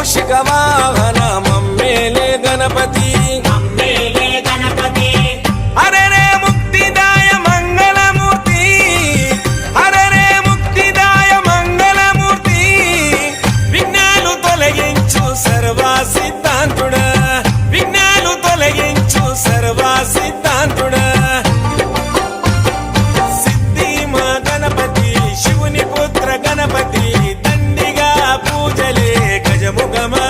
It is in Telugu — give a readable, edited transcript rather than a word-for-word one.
మూషిక వాహన మమ్మేలే గణపతి హరే రే ముక్తిదాయ మంగళమూర్తి హరే రే ముక్తిదాయ మంగళమూర్తి విఘ్నాలు తొలగించు సర్వా సిద్ధాంతుడా విఘ్నాలు తొలగించు సర్వా సిద్ధాంతుడా సిద్ధి మా గణపతి శివుని పుత్ర గణపతి దండిగా పూజలే గజముఖమా